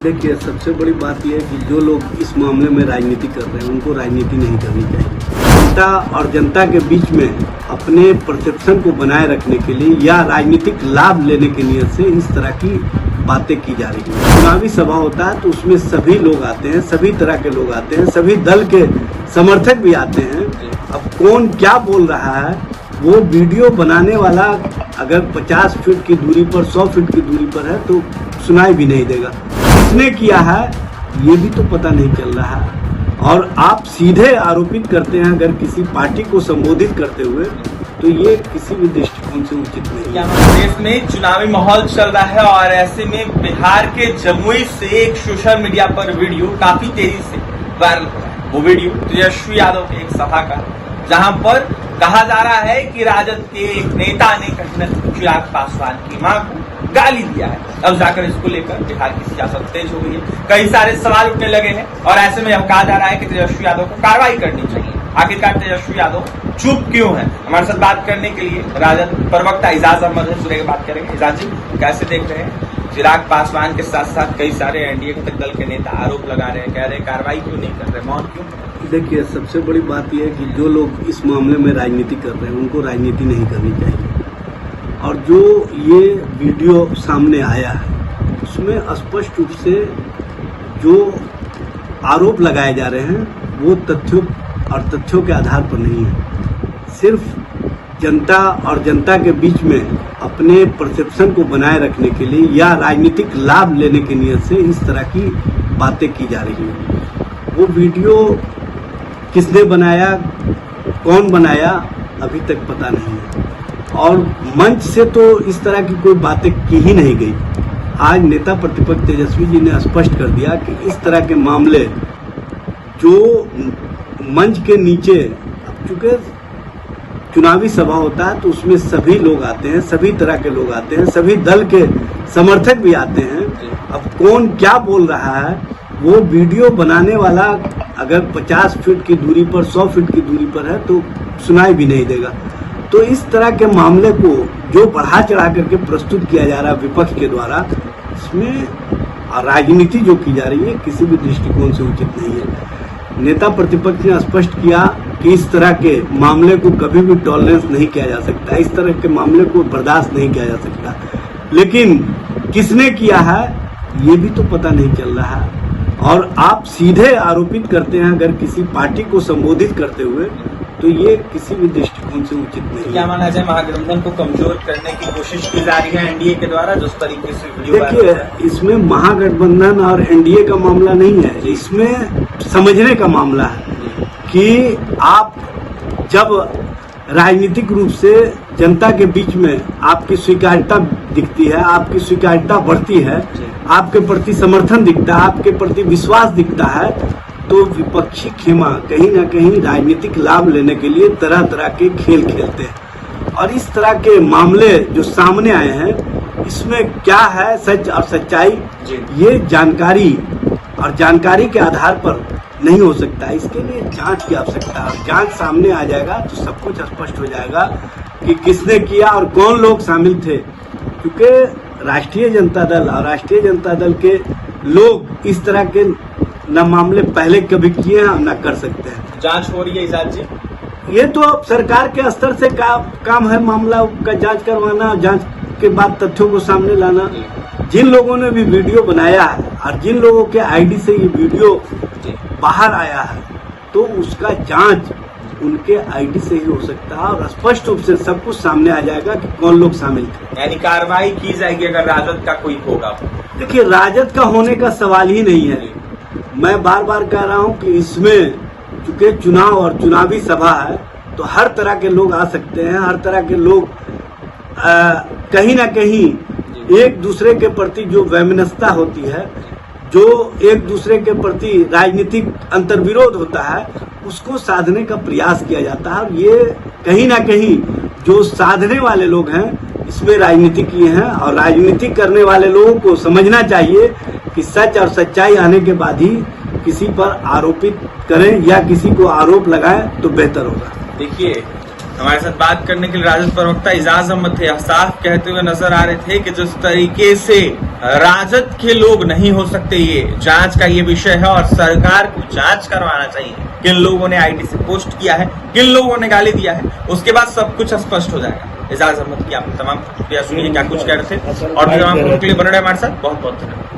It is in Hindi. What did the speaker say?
देखिए, सबसे बड़ी बात यह है कि जो लोग इस मामले में राजनीति कर रहे हैं उनको राजनीति नहीं करनी चाहिए। जनता और जनता के बीच में अपने परसेप्शन को बनाए रखने के लिए या राजनीतिक लाभ लेने की नीयत से इस तरह की बातें की जा रही हैं। चुनावी सभा होता है तो उसमें सभी लोग आते हैं, सभी तरह के लोग आते हैं, सभी दल के समर्थक भी आते हैं। अब कौन क्या बोल रहा है वो वीडियो बनाने वाला अगर 50 फीट की दूरी पर 100 फीट की दूरी पर है तो सुनाई भी नहीं देगा। किसने किया है ये भी तो पता नहीं चल रहा है और आप सीधे आरोपित करते हैं अगर किसी पार्टी को संबोधित करते हुए, तो ये किसी भी दृष्टिकोण से उचित नहीं है। देश में चुनावी माहौल चल रहा है और ऐसे में बिहार के जमुई से एक सोशल मीडिया पर वीडियो काफी तेजी से वायरल हो रहा है। वो वीडियो तेजस्वी यादव के एक सभा का, जहां पर कहा जा रहा है कि राजद के एक नेता ने कहीं न कहीं चिराग पासवान की मां को गाली दिया है। अब जाकर इसको लेकर बिहार की सियासत तेज हो गई है, कई सारे सवाल उठने लगे हैं और ऐसे में अब कहा जा रहा है कि तेजस्वी यादव को कार्रवाई करनी चाहिए। आखिरकार तेजस्वी यादव चुप क्यों है? हमारे साथ बात करने के लिए राजद प्रवक्ता इजाज अहमद है, सुबह बात करेंगे। इजाज जी, कैसे देख रहे हैं चिराग पासवान के साथ साथ कई सारे एनडीए घटक दल के नेता आरोप लगा रहे हैं, कह रहे हैं कार्रवाई क्यों नहीं कर रहे, मौन क्यों? देखिए, सबसे बड़ी बात यह है कि जो लोग इस मामले में राजनीति कर रहे हैं उनको राजनीति नहीं करनी चाहिए। और जो ये वीडियो सामने आया है उसमें स्पष्ट रूप से जो आरोप लगाए जा रहे हैं वो तथ्यों के आधार पर नहीं है। सिर्फ जनता और जनता के बीच में अपने परसेप्शन को बनाए रखने के लिए या राजनीतिक लाभ लेने की नीयत से इस तरह की बातें की जा रही हैं। वो वीडियो किसने बनाया, कौन बनाया, अभी तक पता नहीं है और मंच से तो इस तरह की कोई बातें की ही नहीं गई। आज नेता प्रतिपक्ष तेजस्वी जी ने स्पष्ट कर दिया कि इस तरह के मामले जो मंच के नीचे, चूंकि चुनावी सभा होता है तो उसमें सभी लोग आते हैं, सभी तरह के लोग आते हैं, सभी दल के समर्थक भी आते हैं। अब कौन क्या बोल रहा है वो वीडियो बनाने वाला अगर 50 फीट की दूरी पर 100 फीट की दूरी पर है तो सुनाई भी नहीं देगा। तो इस तरह के मामले को जो बढ़ा चढ़ा करके प्रस्तुत किया जा रहा है विपक्ष के द्वारा, इसमें राजनीति जो की जा रही है किसी भी दृष्टिकोण से उचित नहीं है। नेता प्रतिपक्ष ने स्पष्ट किया कि इस तरह के मामले को कभी भी टॉलरेंस नहीं किया जा सकता, इस तरह के मामले को बर्दाश्त नहीं किया जा सकता। लेकिन किसने किया है ये भी तो पता नहीं चल रहा है और आप सीधे आरोपित करते हैं अगर किसी पार्टी को संबोधित करते हुए, तो ये किसी भी दृष्टिकोण से उचित नहीं। क्या माना जाए, महागठबंधन को कमजोर करने की कोशिश की जा रही है एनडीए के द्वारा जिस तरीके से वीडियो? देखिए, इसमें महागठबंधन और एनडीए का मामला नहीं है, इसमें समझने का मामला है कि आप जब राजनीतिक रूप से जनता के बीच में आपकी स्वीकार्यता दिखती है, आपकी स्वीकार्यता बढ़ती है, आपके प्रति समर्थन दिखता है, आपके प्रति विश्वास दिखता है, तो विपक्षी खेमा कहीं ना कहीं राजनीतिक लाभ लेने के लिए तरह तरह के खेल खेलते हैं। और इस तरह के मामले जो सामने आए हैं इसमें क्या है सच और सच्चाई, ये जानकारी और जानकारी के आधार पर नहीं हो सकता। इसके लिए जांच की आवश्यकता है। जांच सामने आ जाएगा तो सब कुछ स्पष्ट हो जाएगा कि किसने किया और कौन लोग शामिल थे। क्योंकि राष्ट्रीय जनता दल और राष्ट्रीय जनता दल के लोग इस तरह के न मामले पहले कभी किए हैं न कर सकते हैं। जांच हो रही है इजाज जी? ये तो अब सरकार के स्तर से काम है मामला का जांच करवाना, जांच के बाद तथ्यों को सामने लाना। जिन लोगों ने भी वीडियो बनाया है और जिन लोगों के आईडी से ये वीडियो बाहर आया है तो उसका जांच उनके आईडी से ही हो सकता है और स्पष्ट रूप से सब कुछ सामने आ जाएगा कि कौन लोग शामिल थे। यानी कार्रवाई की जाएगी अगर राजद का कोई होगा? देखिए, राजद का होने का सवाल ही नहीं है। मैं बार बार कह रहा हूं कि इसमें चूंकि चुनाव और चुनावी सभा है तो हर तरह के लोग आ सकते हैं, हर तरह के लोग कहीं ना कहीं एक दूसरे के प्रति जो वैमनस्यता होती है, जो एक दूसरे के प्रति राजनीतिक अंतर्विरोध होता है, उसको साधने का प्रयास किया जाता है। और ये कहीं ना कहीं जो साधने वाले लोग हैं इसमें राजनीति किए हैं और राजनीति करने वाले लोगों को समझना चाहिए कि सच और सच्चाई आने के बाद ही किसी पर आरोपित करें या किसी को आरोप लगाएं तो बेहतर होगा। देखिए, हमारे साथ बात करने के लिए राजद प्रवक्ता इजाज अहमद थे। साफ कहते हुए नजर आ रहे थे कि जिस तरीके से राजद के लोग नहीं हो सकते, ये जांच का ये विषय है और सरकार को जांच करवाना चाहिए किन लोगों ने आईटी से पोस्ट किया है, किन लोगों ने गाली दिया है, उसके बाद सब कुछ स्पष्ट हो जाएगा। इजाज अहमद की आपने तमाम प्रतिक्रिया सुनी है, क्या कुछ कह रहे थे और तमाम के लिए बन रहे हमारे साथ। बहुत बहुत धन्यवाद।